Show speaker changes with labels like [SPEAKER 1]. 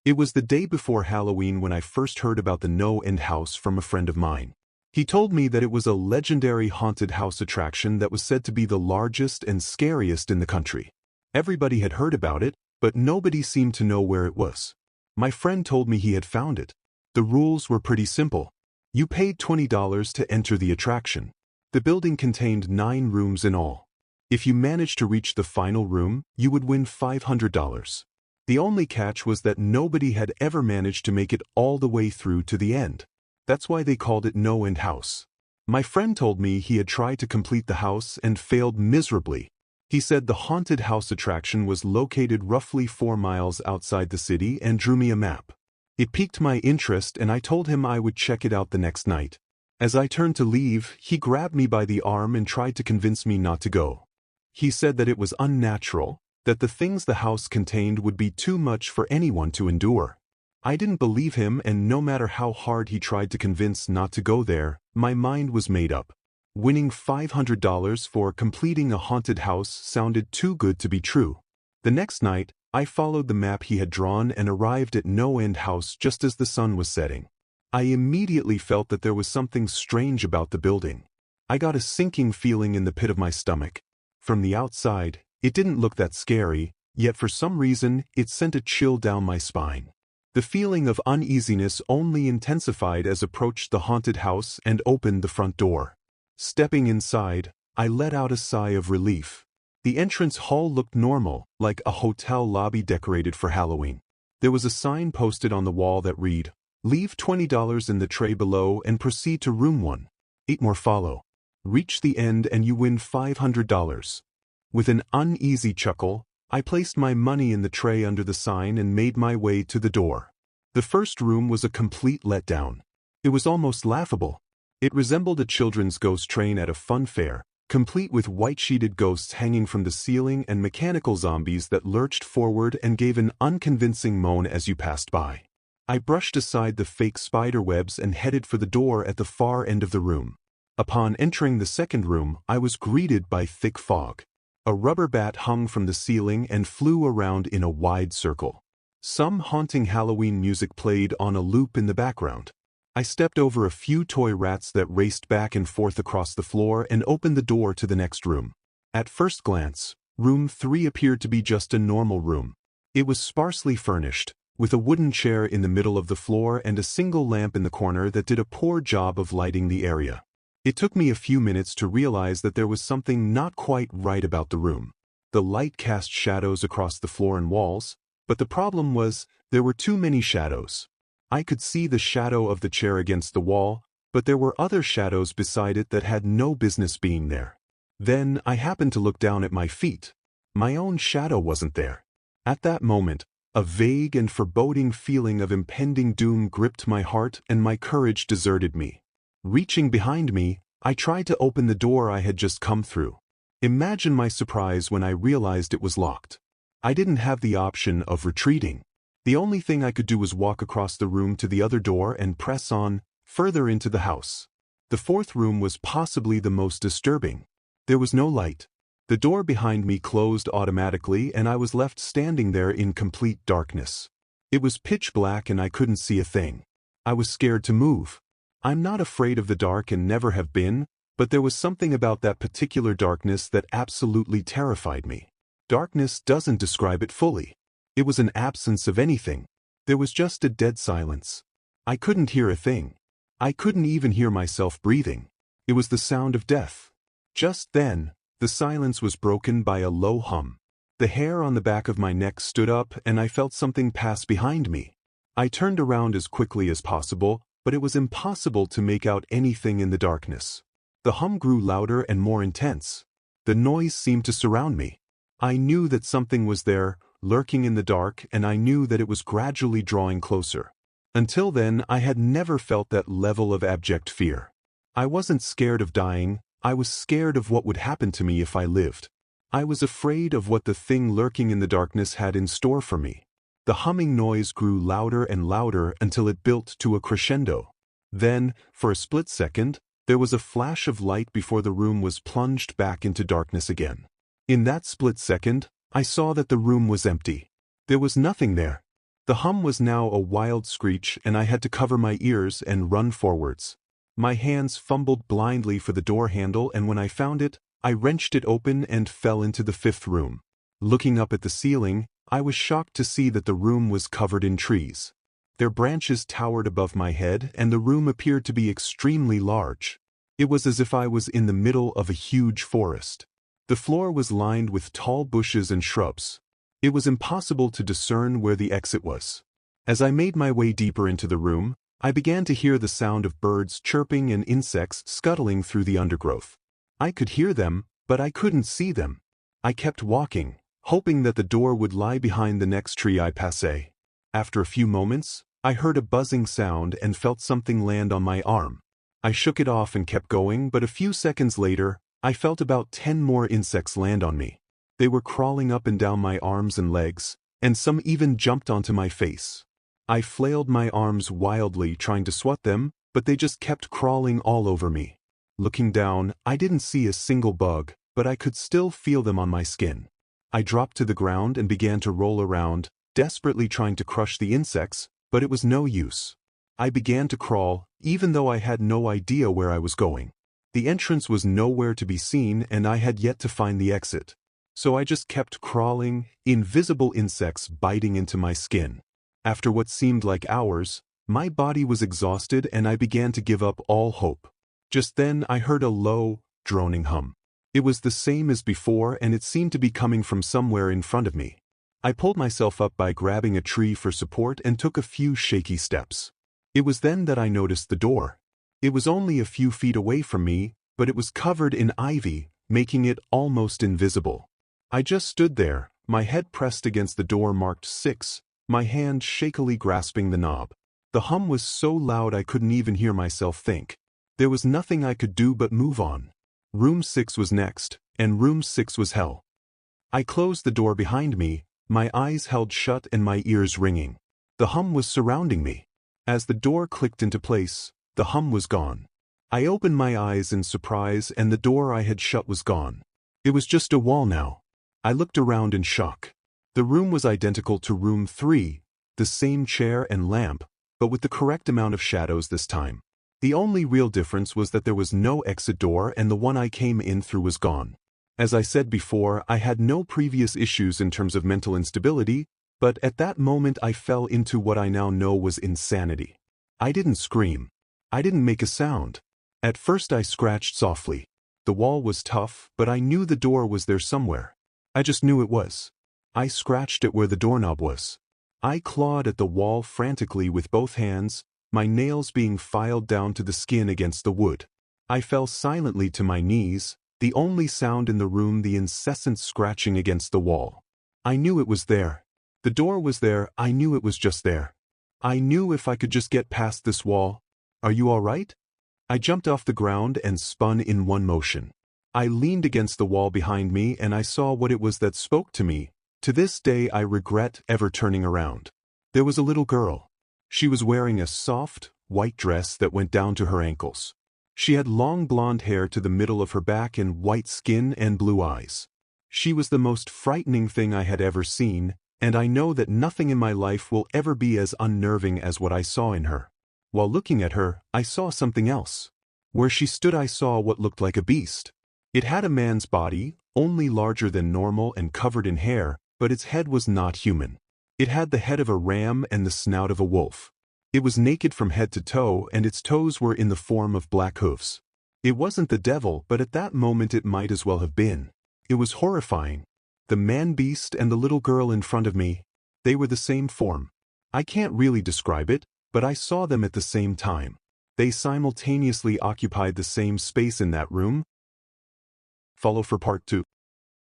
[SPEAKER 1] It was the day before Halloween when I first heard about the No End House from a friend of mine. He told me that it was a legendary haunted house attraction that was said to be the largest and scariest in the country. Everybody had heard about it, but nobody seemed to know where it was. My friend told me he had found it. The rules were pretty simple. You paid $20 to enter the attraction. The building contained 9 rooms in all. If you managed to reach the final room, you would win $500. The only catch was that nobody had ever managed to make it all the way through to the end. That's why they called it No End House. My friend told me he had tried to complete the house and failed miserably. He said the haunted house attraction was located roughly 4 miles outside the city and drew me a map. It piqued my interest and I told him I would check it out the next night. As I turned to leave, he grabbed me by the arm and tried to convince me not to go. He said that it was unnatural, that the things the house contained would be too much for anyone to endure. I didn't believe him, and no matter how hard he tried to convince not to go there, my mind was made up. Winning $500 for completing a haunted house sounded too good to be true. The next night, I followed the map he had drawn and arrived at No End House just as the sun was setting. I immediately felt that there was something strange about the building. I got a sinking feeling in the pit of my stomach. From the outside, it didn't look that scary, yet for some reason, it sent a chill down my spine. The feeling of uneasiness only intensified as I approached the haunted house and opened the front door. Stepping inside, I let out a sigh of relief. The entrance hall looked normal, like a hotel lobby decorated for Halloween. There was a sign posted on the wall that read, "Leave $20 in the tray below and proceed to room 1. 8 more follow. Reach the end and you win $500. With an uneasy chuckle, I placed my money in the tray under the sign and made my way to the door. The first room was a complete letdown. It was almost laughable. It resembled a children's ghost train at a fun fair, complete with white-sheeted ghosts hanging from the ceiling and mechanical zombies that lurched forward and gave an unconvincing moan as you passed by. I brushed aside the fake spider webs and headed for the door at the far end of the room. Upon entering the second room, I was greeted by thick fog. A rubber bat hung from the ceiling and flew around in a wide circle. Some haunting Halloween music played on a loop in the background. I stepped over a few toy rats that raced back and forth across the floor and opened the door to the next room. At first glance, room 3 appeared to be just a normal room. It was sparsely furnished, with a wooden chair in the middle of the floor and a single lamp in the corner that did a poor job of lighting the area. It took me a few minutes to realize that there was something not quite right about the room. The light cast shadows across the floor and walls, but the problem was there were too many shadows. I could see the shadow of the chair against the wall, but there were other shadows beside it that had no business being there. Then I happened to look down at my feet. My own shadow wasn't there. At that moment, a vague and foreboding feeling of impending doom gripped my heart and my courage deserted me. Reaching behind me, I tried to open the door I had just come through. Imagine my surprise when I realized it was locked. I didn't have the option of retreating. The only thing I could do was walk across the room to the other door and press on, further into the house. The fourth room was possibly the most disturbing. There was no light. The door behind me closed automatically and I was left standing there in complete darkness. It was pitch black and I couldn't see a thing. I was scared to move. I'm not afraid of the dark and never have been, but there was something about that particular darkness that absolutely terrified me. Darkness doesn't describe it fully. It was an absence of anything. There was just a dead silence. I couldn't hear a thing. I couldn't even hear myself breathing. It was the sound of death. Just then, the silence was broken by a low hum. The hair on the back of my neck stood up and I felt something pass behind me. I turned around as quickly as possible, but it was impossible to make out anything in the darkness. The hum grew louder and more intense. The noise seemed to surround me. I knew that something was there, lurking in the dark, and I knew that it was gradually drawing closer. Until then, I had never felt that level of abject fear. I wasn't scared of dying, I was scared of what would happen to me if I lived. I was afraid of what the thing lurking in the darkness had in store for me. The humming noise grew louder and louder until it built to a crescendo. Then, for a split second, there was a flash of light before the room was plunged back into darkness again. In that split second, I saw that the room was empty. There was nothing there. The hum was now a wild screech, and I had to cover my ears and run forwards. My hands fumbled blindly for the door handle, and when I found it, I wrenched it open and fell into the fifth room. Looking up at the ceiling, I was shocked to see that the room was covered in trees. Their branches towered above my head, and the room appeared to be extremely large. It was as if I was in the middle of a huge forest. The floor was lined with tall bushes and shrubs. It was impossible to discern where the exit was. As I made my way deeper into the room, I began to hear the sound of birds chirping and insects scuttling through the undergrowth. I could hear them, but I couldn't see them. I kept walking, hoping that the door would lie behind the next tree I passed. After a few moments, I heard a buzzing sound and felt something land on my arm. I shook it off and kept going, but a few seconds later, I felt about 10 more insects land on me. They were crawling up and down my arms and legs, and some even jumped onto my face. I flailed my arms wildly trying to swat them, but they just kept crawling all over me. Looking down, I didn't see a single bug, but I could still feel them on my skin. I dropped to the ground and began to roll around, desperately trying to crush the insects, but it was no use. I began to crawl, even though I had no idea where I was going. The entrance was nowhere to be seen, and I had yet to find the exit. So I just kept crawling, invisible insects biting into my skin. After what seemed like hours, my body was exhausted and I began to give up all hope. Just then I heard a low, droning hum. It was the same as before, and it seemed to be coming from somewhere in front of me. I pulled myself up by grabbing a tree for support and took a few shaky steps. It was then that I noticed the door. It was only a few feet away from me, but it was covered in ivy, making it almost invisible. I just stood there, my head pressed against the door marked 6, my hand shakily grasping the knob. The hum was so loud I couldn't even hear myself think. There was nothing I could do but move on. Room 6 was next, and room 6 was hell. I closed the door behind me, my eyes held shut and my ears ringing. The hum was surrounding me. As the door clicked into place, the hum was gone. I opened my eyes in surprise, and the door I had shut was gone. It was just a wall now. I looked around in shock. The room was identical to room 3, the same chair and lamp, but with the correct amount of shadows this time. The only real difference was that there was no exit door, and the one I came in through was gone. As I said before, I had no previous issues in terms of mental instability, but at that moment I fell into what I now know was insanity. I didn't scream. I didn't make a sound. At first I scratched softly. The wall was tough, but I knew the door was there somewhere. I just knew it was. I scratched at where the doorknob was. I clawed at the wall frantically with both hands, my nails being filed down to the skin against the wood. I fell silently to my knees, the only sound in the room the incessant scratching against the wall. I knew it was there. The door was there, I knew it was just there. I knew if I could just get past this wall. Are you all right? I jumped off the ground and spun in one motion. I leaned against the wall behind me and I saw what it was that spoke to me. To this day I regret ever turning around. There was a little girl. She was wearing a soft, white dress that went down to her ankles. She had long blonde hair to the middle of her back and white skin and blue eyes. She was the most frightening thing I had ever seen, and I know that nothing in my life will ever be as unnerving as what I saw in her. While looking at her, I saw something else. Where she stood I saw what looked like a beast. It had a man's body, only larger than normal and covered in hair, but its head was not human. It had the head of a ram and the snout of a wolf. It was naked from head to toe, and its toes were in the form of black hoofs. It wasn't the devil, but at that moment it might as well have been. It was horrifying. The man-beast and the little girl in front of me, they were the same form. I can't really describe it, but I saw them at the same time. They simultaneously occupied the same space in that room. Follow for part 2.